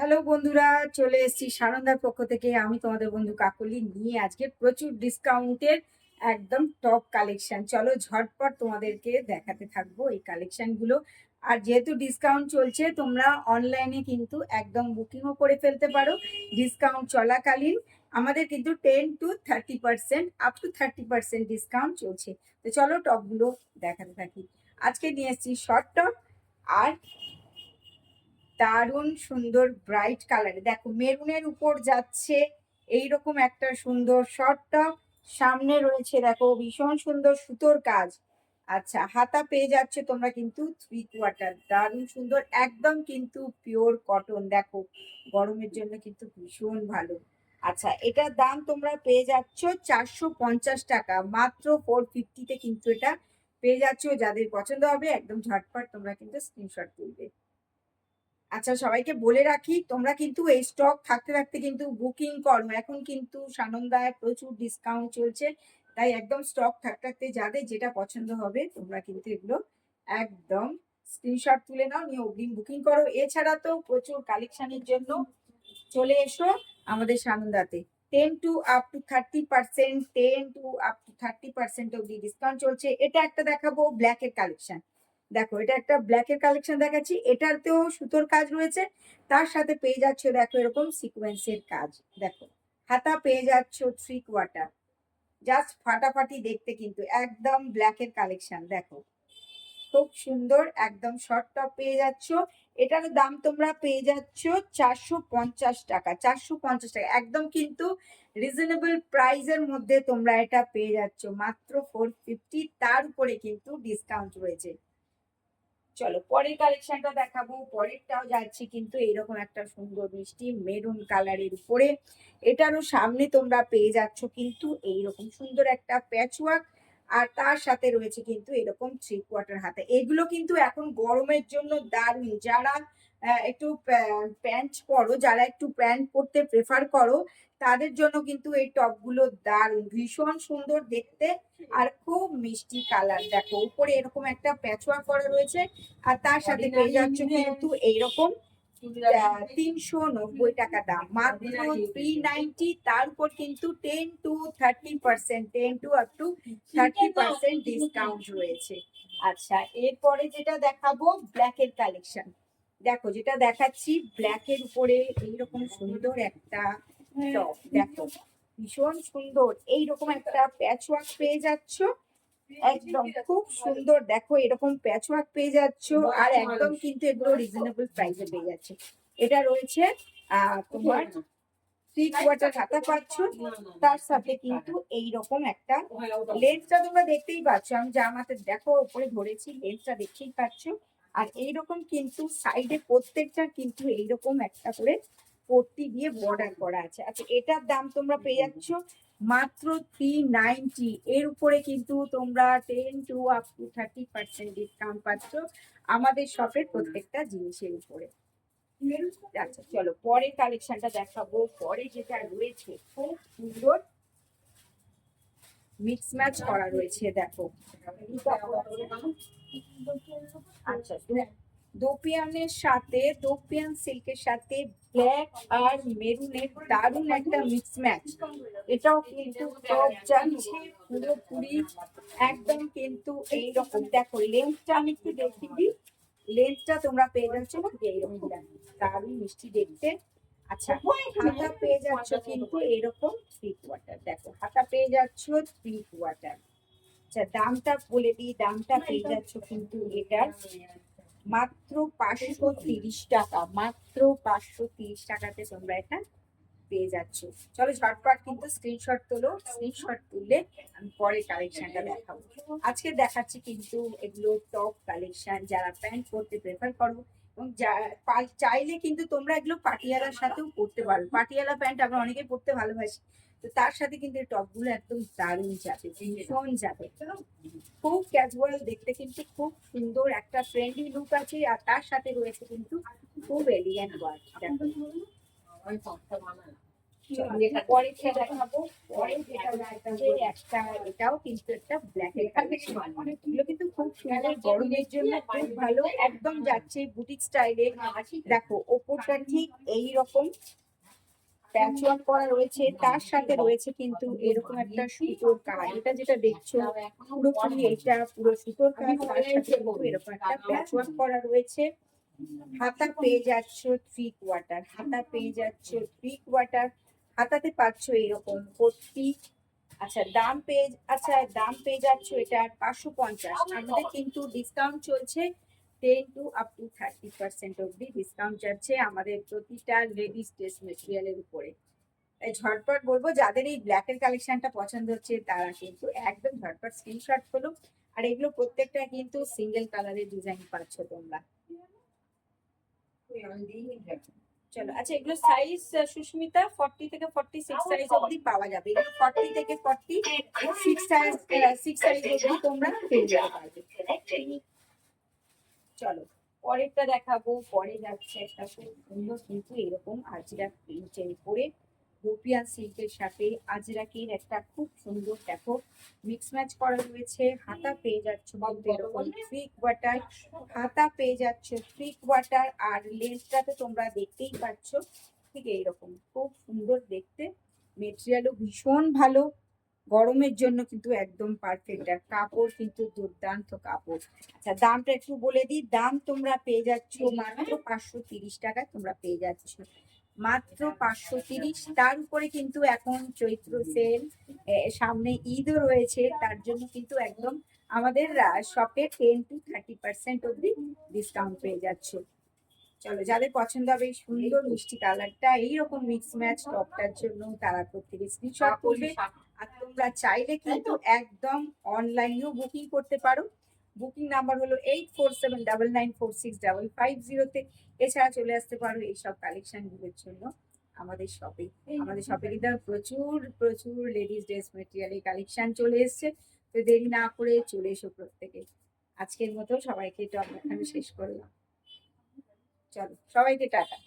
Hello বন্ধুরা, চলে এসেছি সানন্দার পক্ষ থেকে। আমি তোমাদের বন্ধু কাকলি নিয়ে আজকে প্রচুর ডিসকাউন্টের একদম টপ কালেকশন। চলো ঝটপট তোমাদেরকে দেখাতে থাকবো এই কালেকশনগুলো। আর যেহেতু ডিসকাউন্ট চলছে, তোমরা অনলাইনে কিন্তু একদম বুকিংও করে ফেলতে পারো। ডিসকাউন্ট চলাকালীন আমাদের কিন্তু 10 to 30%, আপ টু 30% ডিসকাউন্ট চলছে। তো চলো টপগুলো দেখাতে থাকি। আজকে নিয়ে এসেছি শর্ট টপ, আর দারুণ সুন্দর ব্রাইট কালারে, দেখো মেরুনের উপর যাচ্ছে এইরকম একটা সুন্দর শর্ট টপ। সামনে রয়েছে দেখো ভীষণ সুন্দর সুতোর কাজ। আচ্ছা, হাতা পেয়ে যাচ্ছে তোমরা কিন্তু 3/4, দারুণ সুন্দর, একদম কিন্তু পিওর কটন। দেখো গরমের জন্য কিন্তু ভীষণ ভালো। আচ্ছা, এটার দাম তোমরা পেয়ে যাচ্ছ 450 টাকা, মাত্র 450-তে কিন্তু এটা পেয়ে যাচ্ছ। যাদের পছন্দ হবে একদম ঝটপট তোমরা কিন্তু স্ক্রিনশট তুলবে। আচ্ছা, সবাইকে বলে রাখি, তোমরা কিন্তু এই স্টক থাকতে থাকতে কিন্তু বুকিং করো। এখন কিন্তু সানন্দায় প্রচুর ডিসকাউন্ট চলছে, তাই একদম স্টক থাকতে থাকতে যাদের যেটা পছন্দ হবে তোমরা কিন্তু এগুলো একদম স্ক্রিনশট তুলে নাও, নিয়ে অগ্রিম বুকিং করো। এছাড়া তো প্রচুর কালেকশনের জন্য চলে এসো আমাদের সানন্দাতে। 10 to up to 30%, 10 to up to 30% অব্দি ডিসকাউন্ট চলছে। এটা একটা দেখাবো ব্ল্যাকের কালেকশন। দেখো, এটা একটা ব্ল্যাকের কালেকশন দেখাচ্ছি। এটাতেও সুতোর কাজ রয়েছে, তার সাথে পেয়ে যাচ্ছ দেখো এরকম সিকোয়েন্সের কাজ। দেখো হাতা পেয়ে যাচ্ছ 3/4, জাস্ট ফাটাফাটি দেখতে, কিন্তু একদম ব্ল্যাকের কালেকশন। দেখো খুব সুন্দর একদম শর্ট টপ পেয়ে যাচ্ছ। এটার দাম তোমরা পেয়ে যাচ্ছ 450 টাকা, 450 টাকা, একদম কিন্তু রিজনেবল প্রাইসের মধ্যে তোমরা এটা পেয়ে যাচ্ছ মাত্র 450। তার উপরে কিন্তু ডিসকাউন্ট রয়েছে। চলো পরের কালেকশনটা দেখাবো। পরেরটাও যাচ্ছে কিন্তু এইরকম একটা সুন্দর মিষ্টি মেরুন কালারের উপরে। এটারও সামনে তোমরা পেয়ে যাচ্ছ কিন্তু এইরকম সুন্দর একটা প্যাচওয়ার্ক, আর তার সাথে রয়েছে কিন্তু এরকম 3/4 হাতে। এগুলো কিন্তু এখন গরমের জন্য দারুণ। যারা একটু প্যান্ট পরো, যারা একটু প্যান্ট পরতে প্রেফার করো, তাদের জন্য কিন্তু এই টপগুলো দারুণ, ভীষণ সুন্দর দেখতে আর খুব মিষ্টি কালার। দেখো উপরে এরকম একটা প্যাচওয়ার্ক করা রয়েছে, আর তার সাথে পেয়ে যাচ্ছ কিন্তু এইরকম 390 টাকা দাম, মাত্র 390। তার উপর কিন্তু 10 to 30%, 10 to up to 30% discount রয়েছে। আচ্ছা, এরপরে যেটা দেখাবো ব্ল্যাকের কালেকশন। দেখো যেটা দেখাচ্ছি ব্ল্যাকের উপরে এইরকম সুন্দর একটা টপ। দেখো ভীষণ সুন্দর, এইরকম একটা প্যাচওয়ার্ক পেয়ে যাচ্ছ, একদম খুব সুন্দর। দেখো এরকম প্যাচওয়ার্ক পেয়ে যাচ্ছ, আর একদম কিন্তু এগুলো রিজনেবল প্রাইসে পেয়ে যাচ্ছে। এটা রয়েছে তোমার 3/4 হাতা পাচ্ছ, তার সাথে কিন্তু এইরকম একটা লেন্সটা তোমরা দেখতেই পাচ্ছ। আমি জামাতে দেখো উপরে ধরেছি, লেন্সটা দেখতেই পাচ্ছ। আর এইরকম কিন্তু সাইডে প্রত্যেকটা কিন্তু এইরকম একটা করে পট্টি দিয়ে বর্ডার করা আছে। আচ্ছা, এটার দাম তোমরা পেয়ে যাচ্ছ মাত্র 390। এর উপরে কিন্তু তোমরা 10 to up to 30% ডিসকাউন্ট পাচ্ছ আমাদের শপের প্রত্যেকটা জিনিসের উপরে। আচ্ছা চলো পরের কালেকশনটা দেখাবো। পরে যেটা রয়েছে খুব সুন্দর মিক্স ম্যাচ করা রয়েছে। দেখো আচ্ছা, দোপিয়ানের সাথে, দোপিয়ান সিল্কের সাথে ব্ল্যাক আর মেরুনের দারুণ একটা মিক্স ম্যাচ। এটাও কিন্তু টপ যাচ্ছে পুরোপুরি একদম কিন্তু এইরকম। দেখো লেন্সটা আমি একটু দেখি দিই, লেন্সটা তোমরা পেয়ে যাচ্ছ না এইরকম দারুণ মিষ্টি দেখতে। আচ্ছা, হাতা পেয়ে যাচ্ছ কিন্তু এরকম 3/4। দেখো হাতা পেয়ে যাচ্ছ 3/4। আচ্ছা, দামটা বলে দিই, দামটা পেয়ে যাচ্ছ কিন্তু এটার মাত্র 530 টাকা, মাত্র 530 টাকাতে তোমরা এটা পেয়ে যাচ্ছ। চলো ঝটপট কিন্তু স্ক্রিনশট তোলো, স্ক্রিনশট তুললে আমি পরে কালেকশনটা দেখাবো। আজকে দেখাচ্ছি কিন্তু এগুলো টপ কালেকশন, যারা প্যান্ট পরতে প্রেফার করো এবং চাইলে কিন্তু তোমরা এগুলো পাটিয়ালার সাথেও পরতে পারো। পাটিয়ালা প্যান্ট আমরা অনেকে পরতে ভালোবাসি, তো তার সাথে কিন্তু এই টপগুলো একদম দারুণ যাবে, ভীষণ যাবে। খুব ক্যাজুয়াল দেখতে, কিন্তু খুব সুন্দর একটা ট্রেন্ডি লুক আছে, আর তার সাথে রয়েছে কিন্তু খুব এলিগেন্ট ওয়ার্ক। দেখো পরেরটা দেখাবো। পরে যেটা দেখাবো একটা, এটাও কিন্তু একটা ব্ল্যাক এর কালেকশন। এগুলো কিন্তু খুব সুন্দর, গরমের জন্য খুব ভালো, একদম যাচ্ছে বুটিক স্টাইলে। দেখো ওপরটা ঠিক এই রকম প্যাচওয়ার্ক করা রয়েছে, তার সাথে রয়েছে কিন্তু এরকম একটা সুতোর কাজ। এটা যেটা দেখছো পুরোপুরি এটা পুরো সুতোর কাজ, তার সাথে কিন্তু এরকম একটা প্যাচওয়ার্ক করা রয়েছে। হাতা পেয়ে যাচ্ছ 3/4, হাতা পেয়ে যাচ্ছ 3/4, হাতাতে পাচ্ছ এরকম পট্টি। দাম পেয়ে যাচ্ছ এটা 550। আমাদের কিন্তু ডিসকাউন্ট চলছে 10 to up to 30% অব্দি ডিসকাউন্ট যাচ্ছে আমাদের প্রতিটা লেডিস ড্রেস মেটেরিয়ালের উপরে। তাই ঝটপট বলবো, যাদের এই ব্ল্যাক এর কালেকশনটা পছন্দ হচ্ছে তারা কিন্তু একদম ঝটপট স্ক্রিনশট করো। আর এগুলো প্রত্যেকটা কিন্তু সিঙ্গেল কালারের ডিজাইন পাচ্ছ তোমরা। চলো, আচ্ছা এগুলো সাইজ সুস্মিতা 40 থেকে 46 সাইজ অবধি পাওয়া যাবে। এগুলো 40 থেকে 46 সাইজ অবধি তোমরা পেয়ে যেতে পারবে। চলো পরেরটা দেখাবো। পরে যাচ্ছে একটা খুব সুন্দর কিন্তু এরকম আজরাক প্রিন্টের উপরে রোপিয়ান সিল্কের সাথে আজরাকের একটা খুব সুন্দর দেখো মিক্স ম্যাচ করা রয়েছে। হাতা পেয়ে যাচ্ছ কিন্তু এরকম 3/4, হাতা পেয়ে যাচ্ছ 3/4, আর লেন্সটাতে তোমরা দেখতেই পাচ্ছ ঠিক এইরকম খুব সুন্দর দেখতে। মেটেরিয়ালও ভীষণ ভালো, গরমের জন্য কিন্তু একদম পারফেক্ট। আর কাপড় কিন্তু দুর্দান্ত কাপড়। আচ্ছা দামটা একটু বলে দিই, দাম তোমরা পেয়ে যাচ্ছ মাত্র 530 টাকায় তোমরা পেয়ে যাচ্ছ, মাত্র 530। তার উপরে কিন্তু এখন চৈত্র সেল, সামনে ঈদও রয়েছে, তার জন্য কিন্তু একদম আমাদের শপে 10 to 30% অব্দি ডিসকাউন্ট পেয়ে যাচ্ছ। চলো যাদের পছন্দ হবে এই সুন্দর মিষ্টি কালারটা এইরকম মিক্স ম্যাচ টপটার জন্য তারা প্রত্যেকে স্ক্রিনশট করবে। আর তোমরা চাইলে কিন্তু একদম অনলাইনেও বুকিং করতে পারো। বুকিং নাম্বার হলো 8479946550-তে। এছাড়া চলে আসতে পারো এইসব কালেকশন গুলোর জন্য আমাদের শপে। আমাদের শপে কিন্তু প্রচুর প্রচুর লেডিস ড্রেস মেটেরিয়ালের কালেকশন চলে এসছে। তো দেরি না করে চলে এসো প্রত্যেকে। আজকের মতো সবাইকে তো আমরা এখানে শেষ করলাম। চলো সবাইকে টাটা।